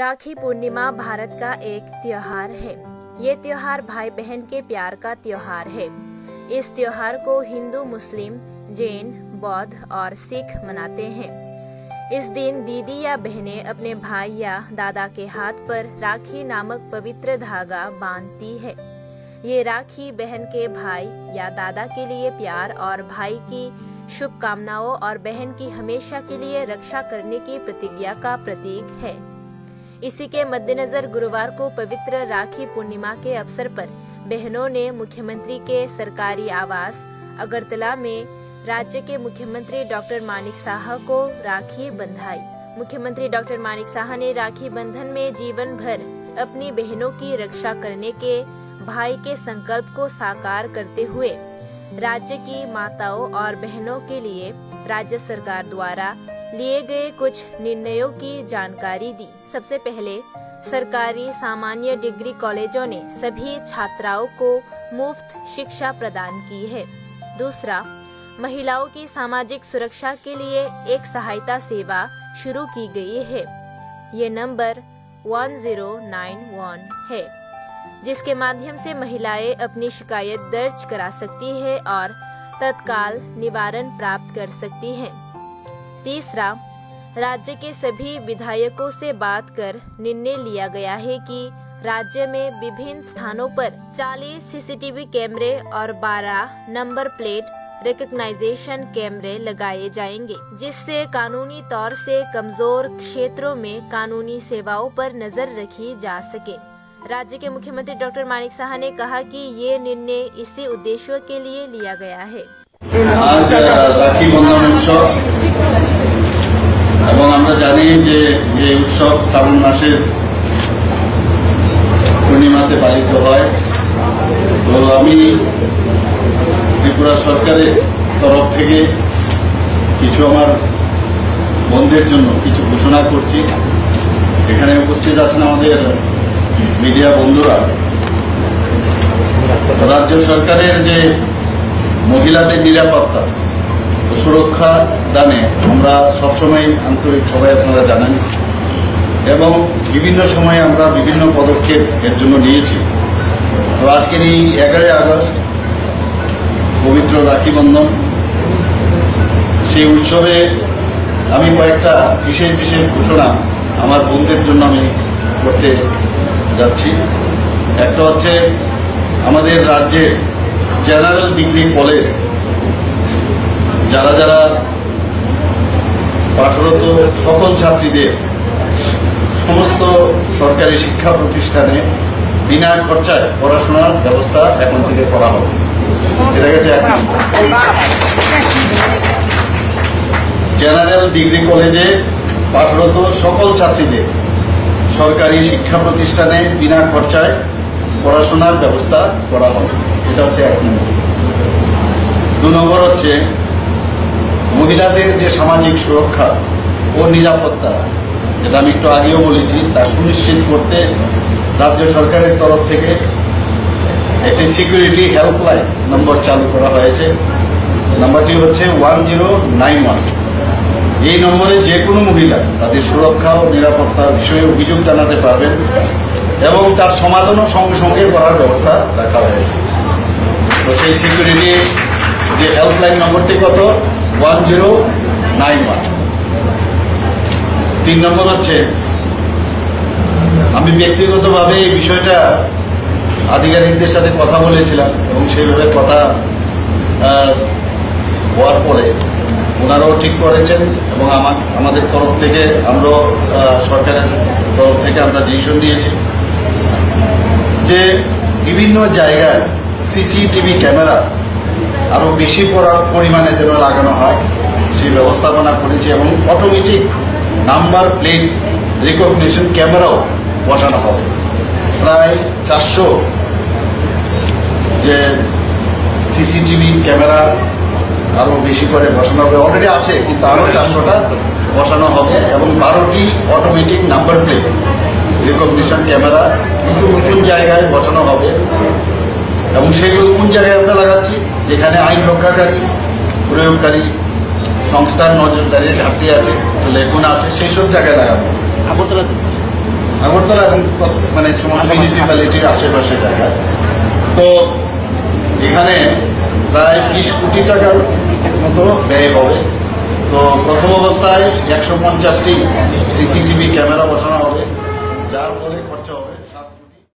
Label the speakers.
Speaker 1: राखी पूर्णिमा भारत का एक त्योहार है। ये त्योहार भाई बहन के प्यार का त्योहार है। इस त्योहार को हिंदू, मुस्लिम, जैन, बौद्ध और सिख मनाते हैं। इस दिन दीदी या बहनें अपने भाई या दादा के हाथ पर राखी नामक पवित्र धागा बांधती है। ये राखी बहन के भाई या दादा के लिए प्यार और भाई की शुभकामनाओं और बहन की हमेशा के लिए रक्षा करने की प्रतिज्ञा का प्रतीक है। इसी के मद्देनजर गुरुवार को पवित्र राखी पूर्णिमा के अवसर पर बहनों ने मुख्यमंत्री के सरकारी आवास अगरतला में राज्य के मुख्यमंत्री डॉक्टर मानिक साह को राखी बंधाई। मुख्यमंत्री डॉक्टर मानिक साह ने राखी बंधन में जीवन भर अपनी बहनों की रक्षा करने के भाई के संकल्प को साकार करते हुए राज्य की माताओं और बहनों के लिए राज्य सरकार द्वारा लिए गए कुछ निर्णयों की जानकारी दी। सबसे पहले सरकारी सामान्य डिग्री कॉलेजों ने सभी छात्राओं को मुफ्त शिक्षा प्रदान की है। दूसरा, महिलाओं की सामाजिक सुरक्षा के लिए एक सहायता सेवा शुरू की गई है। ये नंबर 1091 है, जिसके माध्यम से महिलाएं अपनी शिकायत दर्ज करा सकती है और तत्काल निवारण प्राप्त कर सकती हैं। तीसरा, राज्य के सभी विधायकों से बात कर निर्णय लिया गया है कि राज्य में विभिन्न स्थानों पर 40 सीसीटीवी कैमरे और 12 नंबर प्लेट रिकॉग्नाइजेशन कैमरे लगाए जाएंगे, जिससे कानूनी तौर से कमजोर क्षेत्रों में कानूनी सेवाओं पर नजर रखी जा सके। राज्य के मुख्यमंत्री डॉक्टर मानिक साह ने कहा कि ये निर्णय इसी उद्देश्य के लिए लिया गया है।
Speaker 2: आज राखी बंधन उत्सव এবং আমরা জানি যে এই উৎসব শ্রাবণ মাসের পূর্ণিমাতে পালিত হয়। তো আমি ত্রিপুরা সরকারের তরফ থেকে কিছু আমার বন্ধুদের জন্য কিছু ঘোষণা করছি। এখানে উপস্থিত আছেন আমাদের মিডিয়া বন্ধুরা। রাজ্য সরকারের যে মহিলাদের নিরাপত্তা ও সুরক্ষা দানে আমরা সবসময় আন্তরিক, সবাই আপনারা জানেন, এবং বিভিন্ন সময়ে আমরা বিভিন্ন পদক্ষেপ এর জন্য নিয়েছি। তো আজকের এই 11 আগস্ট পবিত্র রাখি বন্ধন, সেই উৎসবে আমি কয়েকটা বিশেষ বিশেষ ঘোষণা আমার বন্ধুদের জন্য আমি করতে যাচ্ছি। একটা হচ্ছে আমাদের রাজ্যে জেনারেল ডিগ্রি কলেজ যারা যারা পাঠরত সকল ছাত্রীদের সমস্ত সরকারি শিক্ষা প্রতিষ্ঠানে বিনা খরচায় পড়াশোনার ব্যবস্থা এখন থেকে করা হবে। যেটা গেছে জেনারেল ডিগ্রি কলেজে পাঠরত সকল ছাত্রীদের সরকারি শিক্ষা প্রতিষ্ঠানে বিনা খরচায় পড়াশোনার ব্যবস্থা করা হবে। এটা হচ্ছে 1 নম্বর। 2 নম্বর হচ্ছে মহিলাদের যে সামাজিক সুরক্ষা ও নিরাপত্তা, যেটা আমি একটু আগেও বলেছি, তা সুনিশ্চিত করতে রাজ্য সরকারের তরফ থেকে একটি সিকিউরিটি হেল্পলাইন নম্বর চালু করা হয়েছে। নম্বরটি হচ্ছে 1091। এই নম্বরে যে কোনো মহিলা তাদের সুরক্ষা ও নিরাপত্তার বিষয়ে অভিযোগ জানাতে পারবেন এবং তার সমাধানও সঙ্গে সঙ্গে করার ব্যবস্থা রাখা হয়েছে। তো সেই সিকিউরিটি যে হেল্পলাইন নম্বরটি কত? 1091। 3 নম্বর হচ্ছে, আমি ব্যক্তিগতভাবে এই বিষয়টা আধিকারিকদের সাথে কথা বলেছিলাম এবং সেইভাবে কথা হওয়ার পরে ওনারাও ঠিক করেছেন এবং আমাদের তরফ থেকে আমরাও সরকারের তরফ থেকে আমরা ডিসিশন নিয়েছি যে বিভিন্ন জায়গায় সিসিটিভি ক্যামেরা আরও বেশি পরিমাণে যেন লাগানো হয় সেই ব্যবস্থাপনা করেছি এবং অটোমেটিক নাম্বার প্লেট রিকগনিশন ক্যামেরাও বসানো হবে। প্রায় 400 যে সিসিটিভি ক্যামেরা আরও বেশি করে বসানো হবে, অলরেডি আছে কিন্তু আরও 400টা বসানো হবে এবং 12টি automatic number plate recognition camera নতুন জায়গায় বসানো হবে। এবং সেগুলো কোন জায়গায় আমরা লাগাচ্ছি? যেখানে আইন রক্ষাকারী প্রয়োগকারী সংস্থার নজরদারির ঘাটতি আছে, লেগুনা আছে, সেই সব জায়গায় লাগাবো। আগরতলা এবং মানে সমস্ত মিউনিসিপ্যালিটির আশেপাশে জায়গায়। তো এখানে প্রায় 20 কোটি টাকার মতো ব্যয় হবে। তো প্রথম অবস্থায় 150টি সিসিটিভি ক্যামেরা বসানো